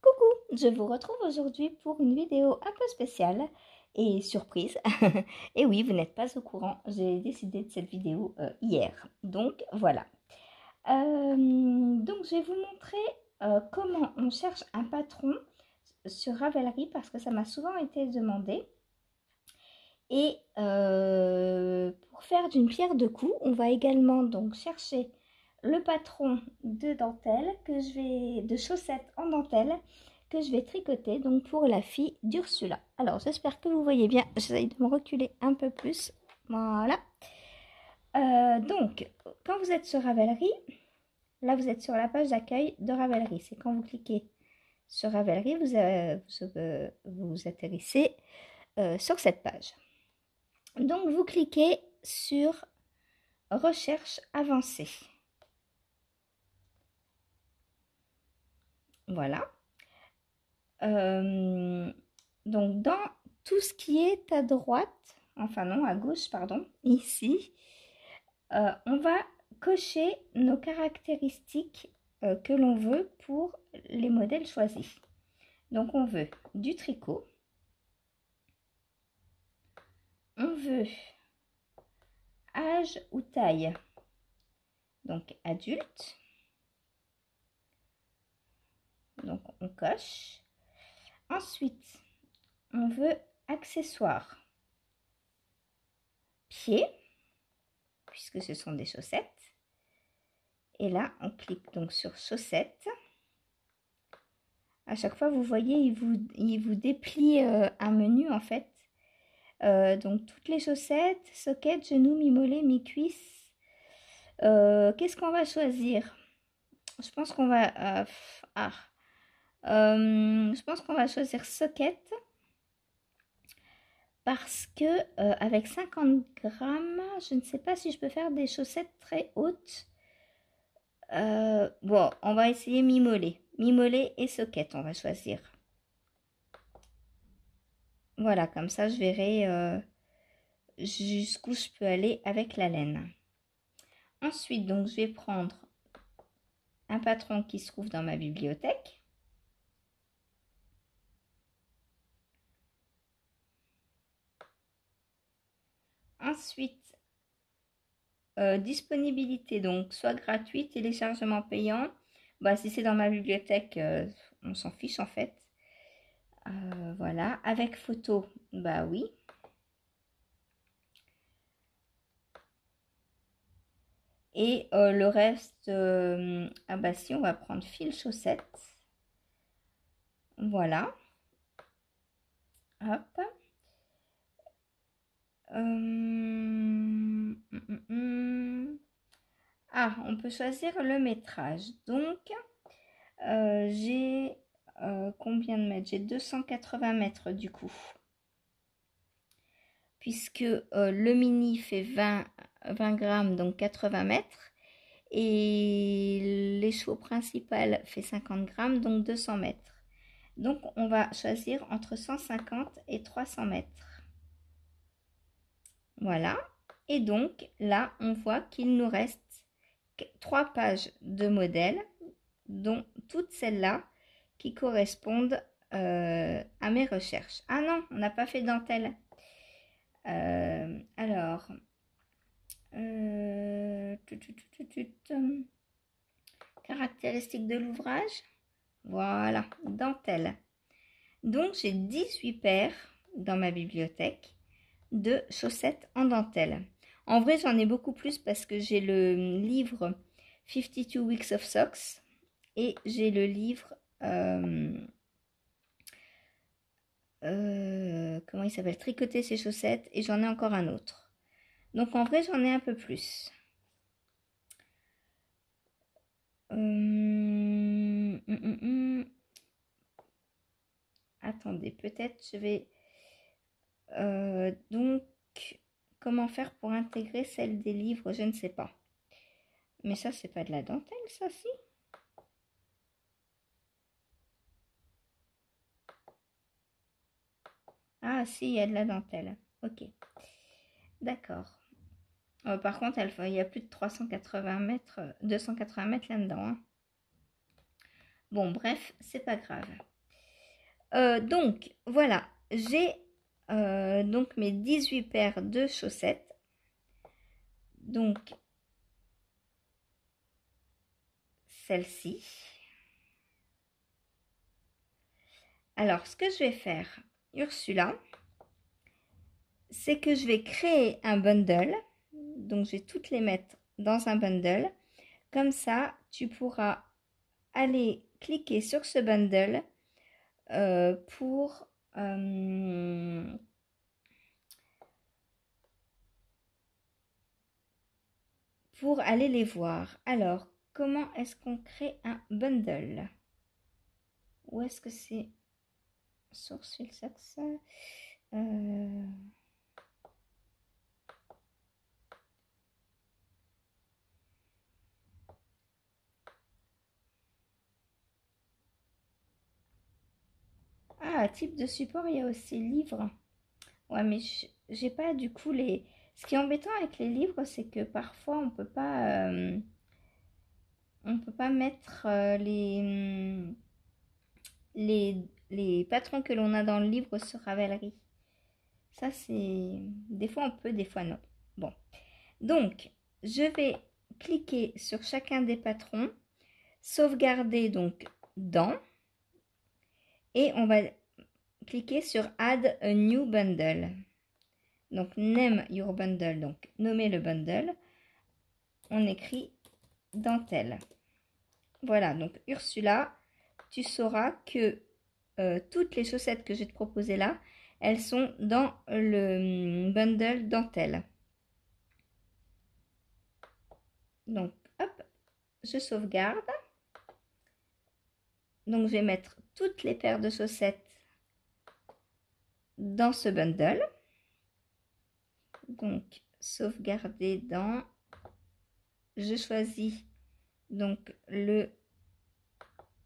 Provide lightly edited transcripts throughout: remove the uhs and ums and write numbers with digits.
Coucou, je vous retrouve aujourd'hui pour une vidéo un peu spéciale et surprise. Et oui, vous n'êtes pas au courant, j'ai décidé de cette vidéo hier. Donc voilà. Donc je vais vous montrer comment on cherche un patron sur Ravelry parce que ça m'a souvent été demandé. Et pour faire d'une pierre deux coups, on va également donc chercher le patron de dentelle de chaussettes en dentelle que je vais tricoter donc pour la fille d'Ursula. Alors j'espère que vous voyez bien, j'essaye de me reculer un peu plus. Voilà. Donc quand vous êtes sur Ravelry, là vous êtes sur la page d'accueil de Ravelry. C'est quand vous cliquez sur Ravelry, vous atterrissez sur cette page. Donc vous cliquez sur recherche avancée. Voilà. Donc dans tout ce qui est à droite, enfin non, à gauche, pardon, ici, on va cocher nos caractéristiques que l'on veut pour les modèles choisis. Donc on veut du tricot, on veut âge ou taille, donc adulte, donc on coche. Ensuite, on veut accessoires, pieds, puisque ce sont des chaussettes. Et là, on clique donc sur chaussettes. À chaque fois, vous voyez, il vous déplie un menu en fait. Donc toutes les chaussettes, socket, genou, mi-mollet, mi-cuisse. Qu'est-ce qu'on va choisir? Je pense qu'on va... je pense qu'on va choisir socket. Parce que avec 50 grammes, je ne sais pas si je peux faire des chaussettes très hautes. Bon, on va essayer mi-mollet. Mi-mollet et socket, on va choisir. Voilà, comme ça je verrai jusqu'où je peux aller avec la laine. Ensuite, donc je vais prendre un patron qui se trouve dans ma bibliothèque. Ensuite, disponibilité, donc soit gratuit, téléchargement payant. Bah, si c'est dans ma bibliothèque, on s'en fiche en fait. Voilà, avec photo, bah oui. Et le reste, ah bah si, on va prendre fil chaussette. Voilà. Hop. Ah, on peut choisir le métrage. Donc, j'ai combien de mètres? J'ai 280 mètres du coup. Puisque le mini fait 20 grammes, donc 80 mètres. Et l'écheveau principal fait 50 grammes, donc 200 mètres. Donc, on va choisir entre 150 et 300 mètres. Voilà. Et donc, là, on voit qu'il nous reste 3 pages de modèles, dont toutes celles-là qui correspondent à mes recherches. Ah non, on n'a pas fait dentelle. Alors, caractéristiques de l'ouvrage. Voilà, dentelle. Donc, j'ai 18 paires dans ma bibliothèque de chaussettes en dentelle. En vrai, j'en ai beaucoup plus parce que j'ai le livre 52 Weeks of Socks et j'ai le livre... comment il s'appelle? Tricoter ses chaussettes et j'en ai encore un autre. Donc, en vrai, j'en ai un peu plus. Attendez, peut-être je vais... donc, comment faire pour intégrer celle des livres? Je ne sais pas. Mais ça, c'est pas de la dentelle, ça, si? Ah, si, il y a de la dentelle. Ok. D'accord. Par contre, il y a plus de 380 mètres, 280 mètres là-dedans. Hein. Bon, bref, c'est pas grave. Donc, voilà, j'ai donc mes 18 paires de chaussettes. Donc, celle-ci. Alors, ce que je vais faire, Ursula, c'est que je vais créer un bundle. Donc, je vais toutes les mettre dans un bundle. Comme ça, tu pourras aller cliquer sur ce bundle pour aller les voir. Alors, comment est-ce qu'on crée un bundle? Où est-ce que c'est? Source fil success. Ah, type de support, il y a aussi livres. Ouais, mais j'ai pas du coup les. Ce qui est embêtant avec les livres, c'est que parfois on peut pas mettre les patrons que l'on a dans le livre sur Ravelry. Ça, c'est... Des fois on peut, des fois non. Bon. Donc, je vais cliquer sur chacun des patrons, sauvegarder donc dans, et on va cliquer sur Add a new bundle. Donc, name your bundle, donc nommer le bundle. On écrit dentelle. Voilà, donc Ursula, tu sauras que toutes les chaussettes que je vais te proposer là, elles sont dans le bundle dentelle. Donc, hop, je sauvegarde. Donc, je vais mettre toutes les paires de chaussettes dans ce bundle. Donc, sauvegarder dans... Je choisis donc le...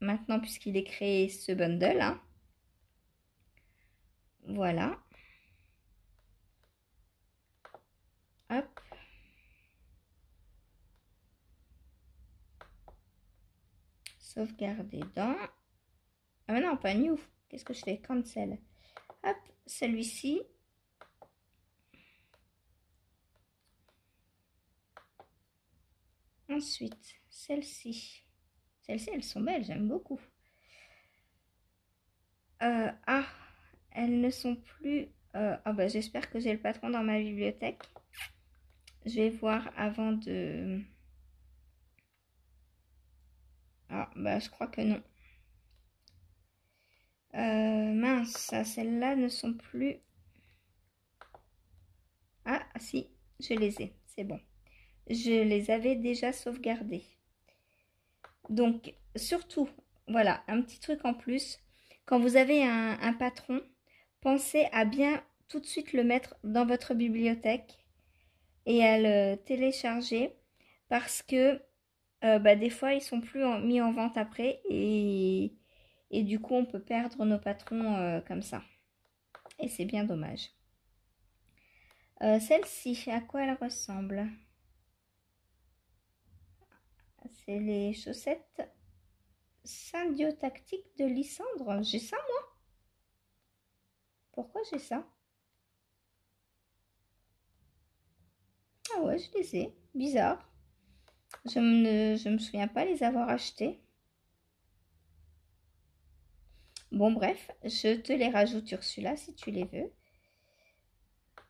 Maintenant, puisqu'il est créé ce bundle, hein. Voilà. Hop. Sauvegarder dans... Ah mais non, pas new. Qu'est-ce que je fais? Cancel. Hop, celui-ci. Ensuite, celle-ci. Celles-ci, elles sont belles, j'aime beaucoup. Ah, elles ne sont plus... ah bah, j'espère que j'ai le patron dans ma bibliothèque. Je vais voir avant de... Ah, bah, je crois que non. Mince, celles-là ne sont plus... Ah, si, je les ai, c'est bon. Je les avais déjà sauvegardées. Donc, surtout, voilà, un petit truc en plus. Quand vous avez un patron, pensez à bien tout de suite le mettre dans votre bibliothèque et à le télécharger parce que bah, des fois, ils sont plus mis en vente après et du coup, on peut perdre nos patrons comme ça. Et c'est bien dommage. Celle-ci, à quoi elle ressemble? C'est les chaussettes syndiotactiques de Lysandre. J'ai ça, moi? Pourquoi j'ai ça? Ah ouais, je les ai. Bizarre. Je me souviens pas les avoir achetés. Bon, bref, je te les rajoute Ursula si tu les veux.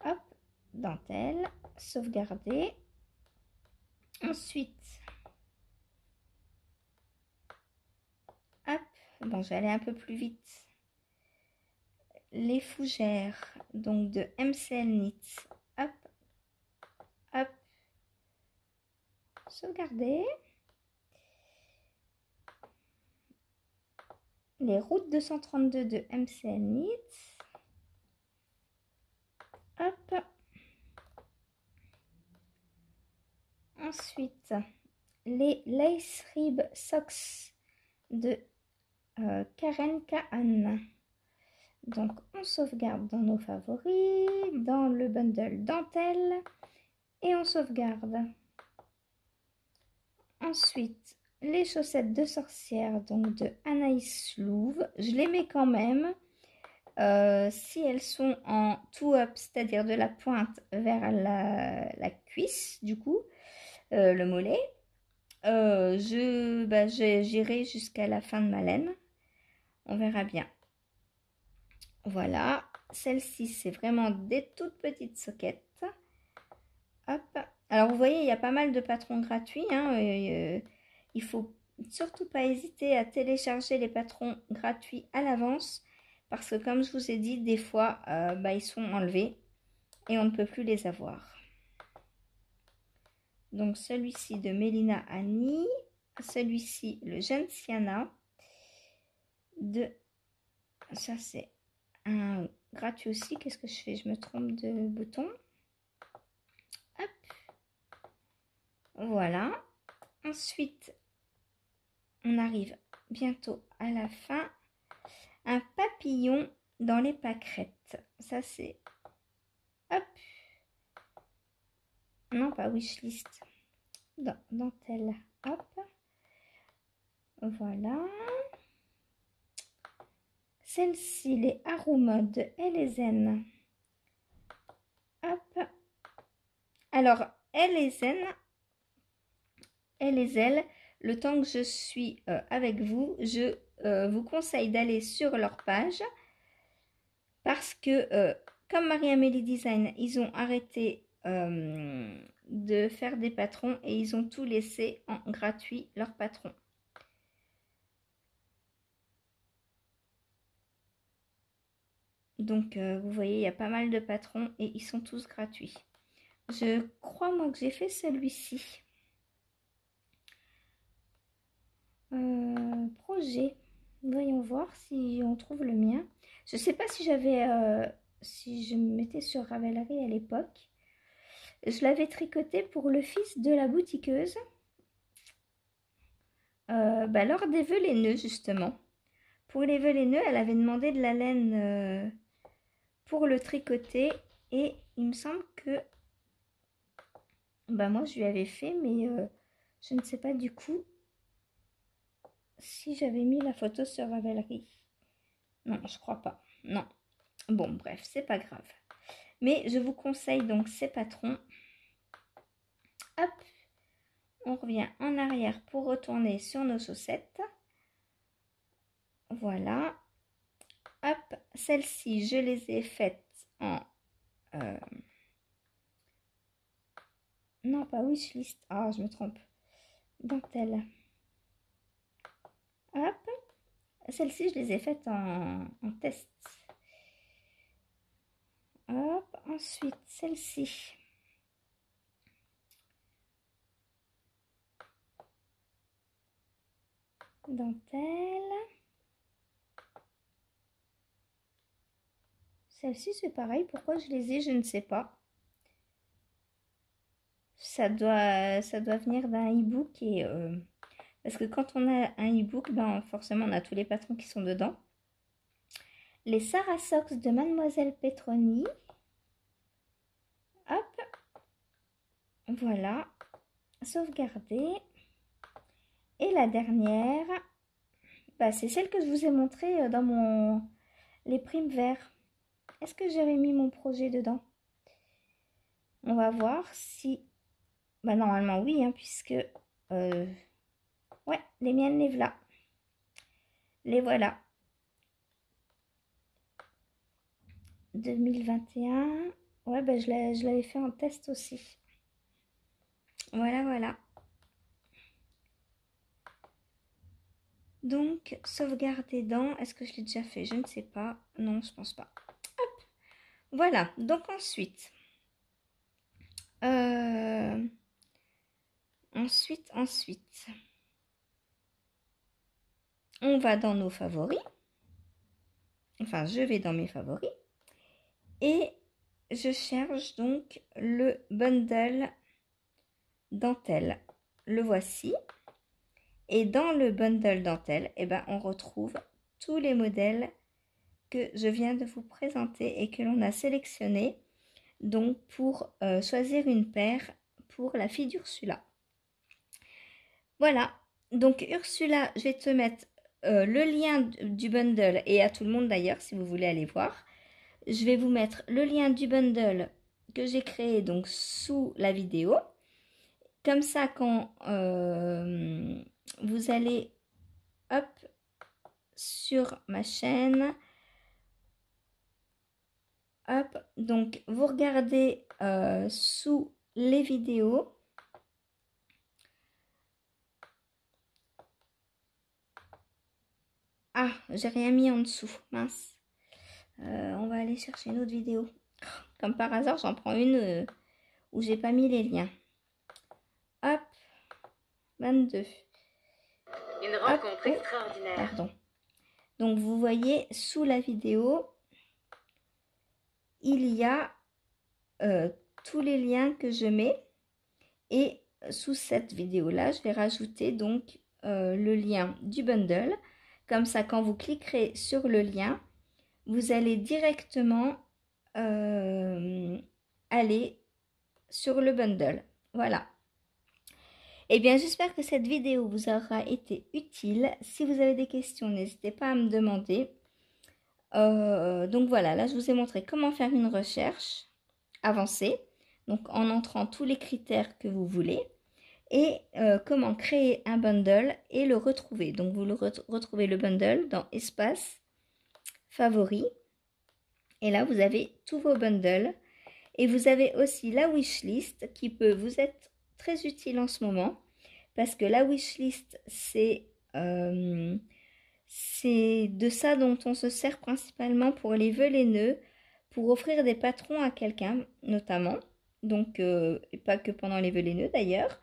Hop, dentelle, sauvegarder. Ensuite, hop, bon, je vais aller un peu plus vite. Les fougères, donc de MCL Knit. Hop, hop, sauvegarder. Les routes 232 de MCL Knit. Hop. Ensuite, les Lace Rib Socks de Karen Kahan. Donc, on sauvegarde dans nos favoris, dans le bundle dentelle et on sauvegarde. Ensuite, les chaussettes de sorcière, donc de Anaïs Louve. Je les mets quand même. Si elles sont en two-up, c'est-à-dire de la pointe vers la cuisse, du coup, le mollet, j'irai jusqu'à la fin de ma laine. On verra bien. Voilà. Celle-ci, c'est vraiment des toutes petites soquettes. Hop. Alors, vous voyez, il y a pas mal de patrons gratuits. Hein, il faut surtout pas hésiter à télécharger les patrons gratuits à l'avance. Parce que comme je vous ai dit, des fois, ils sont enlevés et on ne peut plus les avoir. Donc, celui-ci de Mélina Annie. Celui-ci, le Gentiana. Ça, c'est un gratuit aussi. Qu'est-ce que je fais? Je me trompe de bouton. Hop. Voilà. Ensuite, on arrive bientôt à la fin. Un papillon dans les pâquerettes. Ça, c'est... Hop. Non, pas wishlist. Dentelle. Hop. Voilà. Celle-ci, les Aromode de Elezen. Hop. Alors, Elezen, le temps que je suis avec vous, je vous conseille d'aller sur leur page parce que, comme Marie-Amélie Design, ils ont arrêté de faire des patrons et ils ont tout laissé en gratuit, leurs patrons. Donc, vous voyez, il y a pas mal de patrons et ils sont tous gratuits. Je crois, moi, que j'ai fait celui-ci. Projet. Voyons voir si on trouve le mien. Je sais pas si si je me mettais sur Ravelry à l'époque. Je l'avais tricoté pour le fils de la boutiqueuse. Lors des vœux les nœuds, justement. Pour les vœux les nœuds, elle avait demandé de la laine pour le tricoter. Et il me semble que moi je lui avais fait, mais je ne sais pas du coup si j'avais mis la photo sur Ravelry. Non, je crois pas. Non. Bon, bref, c'est pas grave. Mais je vous conseille donc ces patrons. Hop. On revient en arrière pour retourner sur nos chaussettes. Voilà. Hop. Celles-ci, je les ai faites en... Non, pas wishlist. Ah, je me trompe. Dentelle. Hop. Celles-ci, je les ai faites en test. Hop. Ensuite, celle-ci. Dentelle. Celle-ci, c'est pareil. Pourquoi je les ai, je ne sais pas. Ça doit venir d'un e-book et... parce que quand on a un e-book, forcément, on a tous les patrons qui sont dedans. Les Sarah Socks de Mademoiselle Petroni. Hop. Voilà. Sauvegarder. Et la dernière, c'est celle que je vous ai montrée dans les primes verts. Est-ce que j'avais mis mon projet dedans? On va voir si... normalement oui, hein, puisque... ouais, les miennes, les voilà. Les voilà. 2021. Ouais, je l'avais fait en test aussi. Voilà, voilà. Donc, sauvegarder dans... Est-ce que je l'ai déjà fait? Je ne sais pas. Non, je pense pas. Hop. Voilà. Donc, ensuite... Ensuite... On va dans nos favoris. Enfin, je vais dans mes favoris. Et je cherche donc le bundle dentelle. Le voici. Et dans le bundle dentelle, on retrouve tous les modèles que je viens de vous présenter et que l'on a sélectionnés donc pour choisir une paire pour la fille d'Ursula. Voilà, Donc Ursula, je vais te mettre le lien du bundle et à tout le monde d'ailleurs si vous voulez aller voir. Je vais vous mettre le lien du bundle que j'ai créé donc sous la vidéo. Comme ça, quand vous allez hop sur ma chaîne, hop, donc vous regardez sous les vidéos. Ah, j'ai rien mis en dessous, mince. On va aller chercher une autre vidéo. Comme par hasard, j'en prends une où j'ai pas mis les liens. Hop, 22. Une rencontre extraordinaire. Pardon. Donc vous voyez sous la vidéo, il y a tous les liens que je mets. Et sous cette vidéo-là, je vais rajouter donc le lien du bundle. Comme ça, quand vous cliquerez sur le lien, vous allez directement aller sur le bundle. Voilà. Eh bien, j'espère que cette vidéo vous aura été utile. Si vous avez des questions, n'hésitez pas à me demander. Donc voilà, là, je vous ai montré comment faire une recherche avancée. Donc, en entrant tous les critères que vous voulez. Et comment créer un bundle et le retrouver. Donc, vous retrouvez le bundle dans Espace, Favoris. Et là, vous avez tous vos bundles. Et vous avez aussi la wishlist qui peut vous être très utile en ce moment. Parce que la wishlist, c'est de ça dont on se sert principalement pour les vœux, les nœuds, pour offrir des patrons à quelqu'un, notamment. Donc, et pas que pendant les vœux, les nœuds d'ailleurs.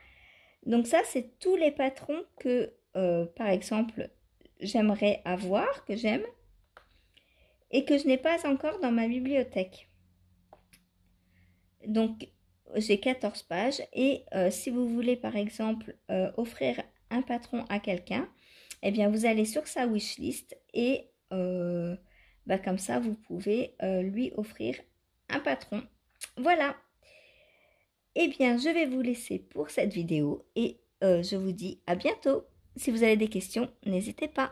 Donc ça, c'est tous les patrons que, par exemple, j'aimerais avoir, que j'aime, et que je n'ai pas encore dans ma bibliothèque. Donc, j'ai 14 pages, et si vous voulez, par exemple, offrir un patron à quelqu'un, eh bien, vous allez sur sa wishlist, et comme ça, vous pouvez lui offrir un patron. Voilà. Eh bien, je vais vous laisser pour cette vidéo et je vous dis à bientôt. Si vous avez des questions, n'hésitez pas.